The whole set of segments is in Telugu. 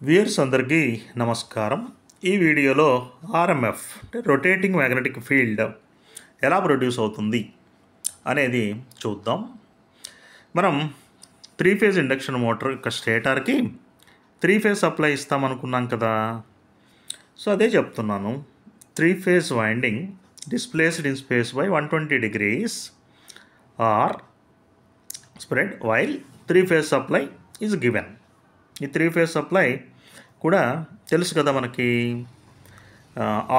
వ్యూయర్స్ అందరికీ నమస్కారం. ఈ వీడియోలో ఆర్ఎంఎఫ్ అంటే రొటేటింగ్ మ్యాగ్నెటిక్ ఫీల్డ్ ఎలా ప్రొడ్యూస్ అవుతుంది అనేది చూద్దాం. మనం 3 ఫేజ్ ఇండక్షన్ మోటార్ యొక్క స్టేటర్కి 3 ఫేజ్ సప్లై ఇస్తామనుకున్నాం కదా. సో అదే చెప్తున్నాను. 3 phase winding displaced in space by 120 degrees are spread while 3 phase supply is given. ఈ 3 ఫేజ్ సప్లై కూడా తెలుసు కదా మనకి.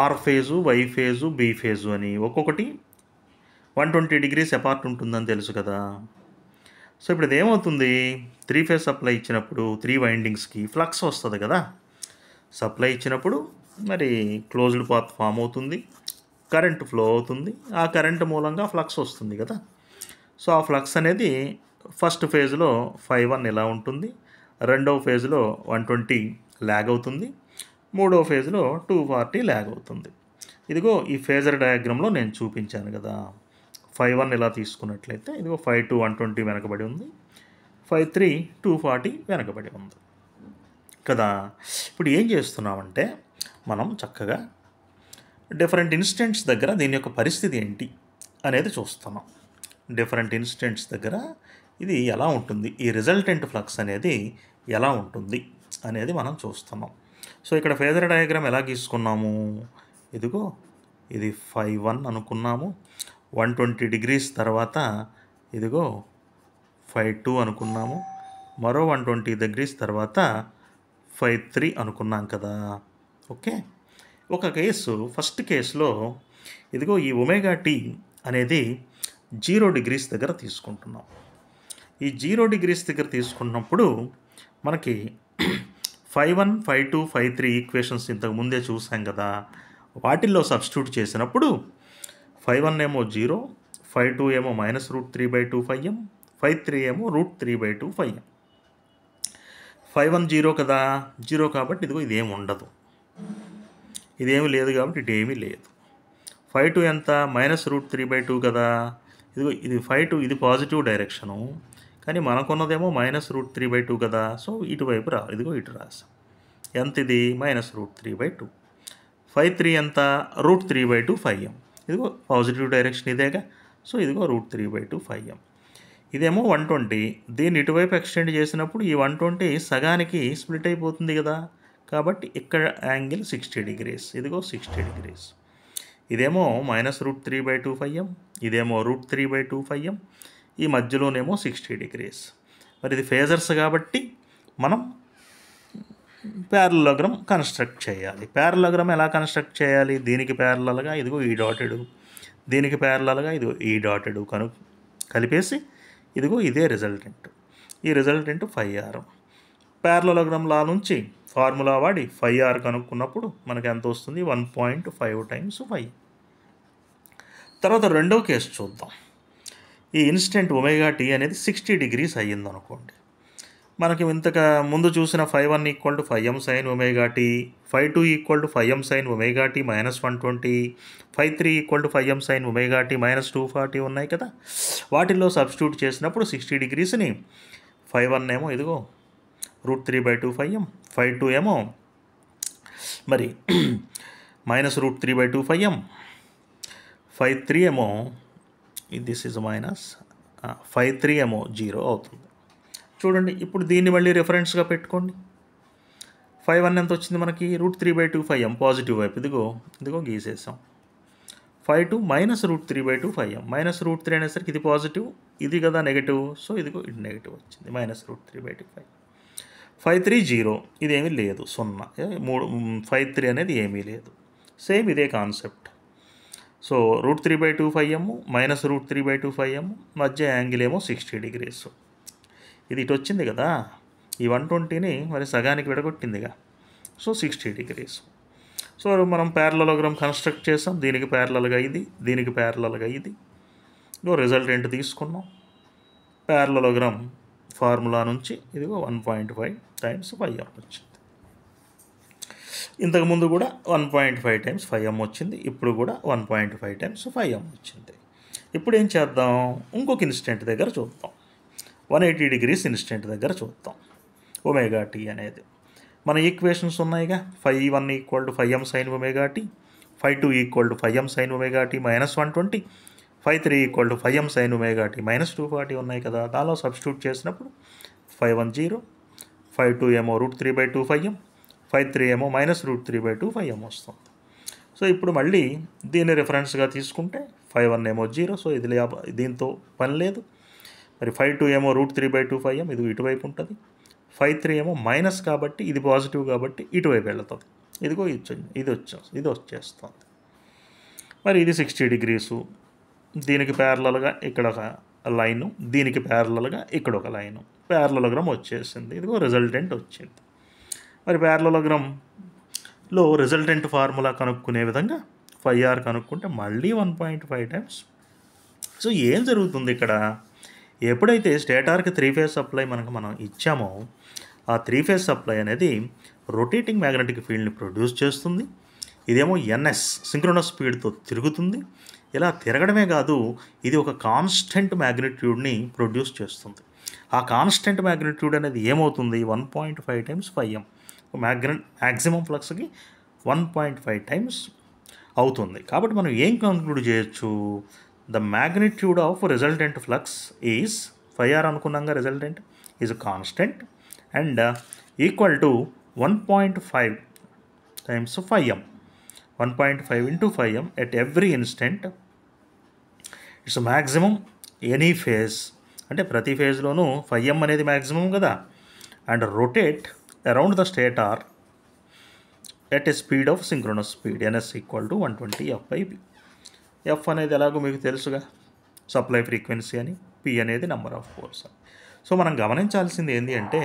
R phase, Y phase, B phase అని ఒక్కొక్కటి 120 degrees అపార్ట్ ఉంటుందని తెలుసు కదా. సో ఇప్పుడు ఇదేమవుతుంది, 3 ఫేజ్ సప్లై ఇచ్చినప్పుడు 3 వైండింగ్స్కి ఫ్లక్స్ వస్తుంది కదా. సప్లై ఇచ్చినప్పుడు మరి క్లోజ్డ్ పాత్ ఫామ్ అవుతుంది, కరెంట్ ఫ్లో అవుతుంది, ఆ కరెంట్ మూలంగా ఫ్లక్స్ వస్తుంది కదా. సో ఆ ఫ్లక్స్ అనేది ఫస్ట్ ఫేజ్లో 5-1 ఇలా ఉంటుంది, రెండవ ఫేజ్లో 120 ల్యాగ్ అవుతుంది, మూడవ ఫేజ్లో 240 ల్యాగ్ అవుతుంది. ఇదిగో ఈ ఫేజర్ డయాగ్రామ్లో నేను చూపించాను కదా. 5-1 ఇలా తీసుకున్నట్లయితే ఇదిగో 5-2 120 వెనకబడి ఉంది, 5-3 240 వెనకబడి ఉంది కదా. ఇప్పుడు ఏం చేస్తున్నామంటే మనం చక్కగా డిఫరెంట్ ఇన్స్టెంట్స్ దగ్గర దీని యొక్క పరిస్థితి ఏంటి అనేది చూస్తున్నాం. డిఫరెంట్ ఇన్స్టెంట్స్ దగ్గర ఇది ఎలా ఉంటుంది, ఈ రిజల్టెంట్ ఫ్లక్స్ అనేది ఎలా ఉంటుంది అనేది మనం చూస్తున్నాం. సో ఇక్కడ ఫేజర్ డయాగ్రామ్ ఎలా గీసుకున్నాము, ఇదిగో ఇది 5-1 అనుకున్నాము, 120 degrees తర్వాత ఇదిగో 5-2 అనుకున్నాము, మరో 120 degrees తర్వాత 5-3 అనుకున్నాం కదా. ఓకే, ఒక కేసు ఫస్ట్ కేసులో ఇదిగో ఈ ఒమేగా-టీ అనేది 0 degrees దగ్గర తీసుకుంటున్నాం. ఈ 0 degrees దగ్గర తీసుకున్నప్పుడు మనకి 5-1, 5-2, 5-3 ఈక్వేషన్స్ ఇంతకు ముందే చూసాం కదా. వాటిల్లో సబ్స్టిట్యూట్ చేసినప్పుడు 5-1 ఏమో 0, 5-2 ఏమో -√3/2φm, 5-3 ఏమో √3/2φm. 5-1 0 కదా, 0 కాబట్టి ఇదిగో ఇదేమి ఉండదు, ఇదేమి లేదు కాబట్టి ఇదేమీ లేదు. 5-2 ఎంత, -√3/2 కదా. ఇదిగో ఇది 5-2 ఇది పాజిటివ్ డైరెక్షను, కానీ మనకున్నదేమో -√3/2 కదా. సో ఇటువైపు ఇదిగో ఇటు రాసాం. ఎంత ఇది, -√3/2. 5-3 ఎంత, √3/2φm. ఇదిగో పాజిటివ్ డైరెక్షన్ ఇదేగా. సో ఇదిగో √3/2φm. ఇదేమో 120, దీన్ని ఇటువైపు ఎక్స్టెండ్ చేసినప్పుడు ఈ 120 సగానికి స్ప్లిట్ అయిపోతుంది కదా. కాబట్టి ఇక్కడ యాంగిల్ 60 degrees, ఇదిగో 60 degrees. ఇదేమో -√3/2φm, ఇదేమో √3/2φm, ఈ మధ్యలోనేమో 60 degrees. మరి ఇది ఫేజర్స్ కాబట్టి మనం ప్యారలలోగ్రామ్ కన్స్ట్రక్ట్ చేయాలి. ప్యారలలోగ్రామ్ ఎలా కన్స్ట్రక్ట్ చేయాలి, దీనికి ప్యారలల్గా ఇదిగో ఈ డాటెడ్, దీనికి ప్యారలల్గా ఇదిగో ఈ డాటెడ్ కలిపేసి ఇదిగో ఇదే రిజల్టెంట్. ఈ రిజల్టెంట్ 5R. ప్యారలలోగ్రామ్ లా నుంచి ఫార్ములా వాడి 5R కనుక్కున్నప్పుడు మనకి ఎంత వస్తుంది, 1.5 times 5. తర్వాత రెండవ కేసు చూద్దాం. ఈ ఇన్స్టెంట్ ఒమేగా-టీ అనేది 60 degrees అయ్యిందనుకోండి. మనకి ఇంతకు ముందు చూసిన 5-1 = 5m sin omega-tea, 5-2 = 5m sin omega-tea -120, 5-3 = 5m sin omega-tea -240 ఉన్నాయి కదా. వాటిల్లో సబ్స్టిట్యూట్ చేసినప్పుడు 60 degreesని 5-1 ఏమో ఇదిగో √3/2φm, 5-2 ఏమో మరి -√3/2φm, 5-3 ఏమో దిస్ ఈజ్ -5-3 ఏమో 0 అవుతుంది. చూడండి, ఇప్పుడు దీన్ని మళ్ళీ రెఫరెన్స్గా పెట్టుకోండి. 5-1 ఎంత వచ్చింది మనకి, √3/2φm పాజిటివ్ వైపు, ఇదిగో గీసేసాం. 5-2 -√3/2φm, -√3 అనేసరికి ఇది పాజిటివ్, ఇది కదా నెగిటివ్. సో ఇదిగో ఇది నెగిటివ్ వచ్చింది, -√3/2φm. 5-3 0, ఇదేమీ లేదు, 0. 5-3 అనేది ఏమీ లేదు. సేమ్ ఇదే కాన్సెప్ట్. సో √3/2φm -√3/2φm మధ్య యాంగిల్ ఏమో 60 degrees. ఇది ఇటు వచ్చింది కదా, ఈ 120ని మరి సగానికి విడగొట్టిందిగా. So 60 degrees. సో మనం ప్యారలలోగ్రామ్ కన్స్ట్రక్ట్ చేసాం, దీనికి ప్యారలల్గా ఇది, దీనికి ప్యారలల్గా ఇది. ఇదిగో రిజల్టెంట్ తీసుకున్నాం. ప్యారలలోగ్రామ్ ఫార్ములా నుంచి ఇదిగో 1.5 times 5m వచ్చింది. ఇంతకుముందు కూడా 1.5 times 5m వచ్చింది, ఇప్పుడు కూడా 1.5 times 5m వచ్చింది. ఇప్పుడు ఏం చేద్దాం, ఇంకొక ఇన్స్టెంట్ దగ్గర చూద్దాం. 180 degrees ఇన్స్టెంట్ దగ్గర చూద్దాం ఒమేగా-టీ అనేది. మన ఈక్వేషన్స్ ఉన్నాయిగా, φ1 = φm sin ωt, φ2 = φm sin ωt -120, φ3 = φm sin ωt -240 ఉన్నాయి కదా. దానిలో సబ్స్టిట్యూట్ చేసినప్పుడు φ1 0, φ2 ఏమో √3/2 φm, φ3 ఏమో -√3/2 φm వస్తుంది. సో ఇప్పుడు మళ్ళీ దీన్ని రిఫరెన్స్గా తీసుకుంటే φ1 ఏమో 0, సో ఇది దీంతో పని లేదు. మరి φ2 ఏమో √3/2 φm, ఇది ఇటువైపు ఉంటుంది. φ3 ఏమో మైనస్ కాబట్టి ఇది పాజిటివ్ కాబట్టి ఇటువైపు వెళ్తుంది. ఇదిగో ఇది వచ్చేస్తుంది. మరి ఇది 60 degrees, దీనికి ప్యారలల్గా ఇక్కడ ఒక లైను, దీనికి ప్యారలల్గా ఇక్కడ ఒక లైను, ప్యారలలోగ్రామ్ వచ్చేసింది. ఇదిగో రిజల్టెంట్ వచ్చింది. మరి ప్యారలలోగ్రామ్లో రిజల్టెంట్ ఫార్ములా కనుక్కునే విధంగా φr కనుక్కుంటే మళ్ళీ 1.5 టైమ్స్. సో ఏం జరుగుతుంది ఇక్కడ? ఎప్పుడైతే స్టేటార్కి 3 phase సప్లై మనం ఇచ్చామో ఆ 3 phase సప్లై అనేది రొటేటింగ్ మ్యాగ్నెటిక్ ఫీల్డ్ని ప్రొడ్యూస్ చేస్తుంది. ఇదేమో ns సింక్రోనస్ స్పీడ్తో తిరుగుతుంది. ఇలా తిరగడమే కాదు, ఇది ఒక కాన్స్టెంట్ మ్యాగ్నిట్యూడ్ని ప్రొడ్యూస్ చేస్తుంది. ఆ కాన్స్టెంట్ మ్యాగ్నిట్యూడ్ అనేది ఏమవుతుంది? 1.5 టైమ్స్ φm. మ్యాక్సిమం ఫ్లక్స్కి 1.5 టైమ్స్ అవుతుంది. కాబట్టి మనం ఏం కన్క్లూడ్ చేయొచ్చు? The magnitude of resultant flux is φr అనుకున్నాగా, resultant is constant and equal to 1.5 times φm. 1.5 into φm at every instant. It's maximum any phase, అంటే ప్రతి ఫేజ్లోనూ φm అనేది మ్యాక్సిమం కదా. And rotate around the stator at a speed of synchronous speed ns = 120 f/p. F అనేది ఎలాగో మీకు తెలుసుగా, సప్లై ఫ్రీక్వెన్సీ అని, p అనేది నెంబర్ ఆఫ్ పోల్స్ అని. సో మనం గమనించాల్సింది ఏంటి అంటే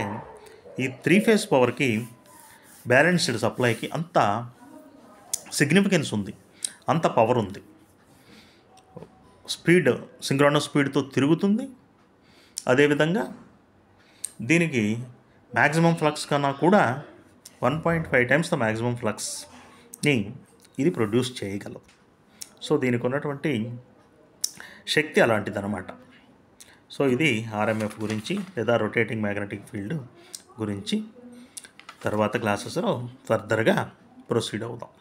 ఈ 3 phase పవర్కి బ్యాలెన్స్డ్ సప్లైకి అంత సిగ్నిఫికెన్స్ ఉంది, అంత పవర్ ఉంది. స్పీడ్ సింక్రోనస్ స్పీడ్తో తిరుగుతుంది. అదేవిధంగా దీనికి మ్యాక్సిమం ఫ్లక్స్ కన్నా కూడా 1.5 టైమ్స్ ద మ్యాక్సిమం ఫ్లక్స్ని ఇది ప్రొడ్యూస్ చేయగలదు. సో దీనికి ఉన్నటువంటి శక్తి అలాంటిదన్నమాట. సో ఇది ఆర్ఎంఎఫ్ గురించి లేదా రొటేటింగ్ మ్యాగ్నెటిక్ ఫీల్డ్ గురించి తర్వాత క్లాసెస్లో ఫర్దర్గా ప్రొసీడ్ అవుదాం.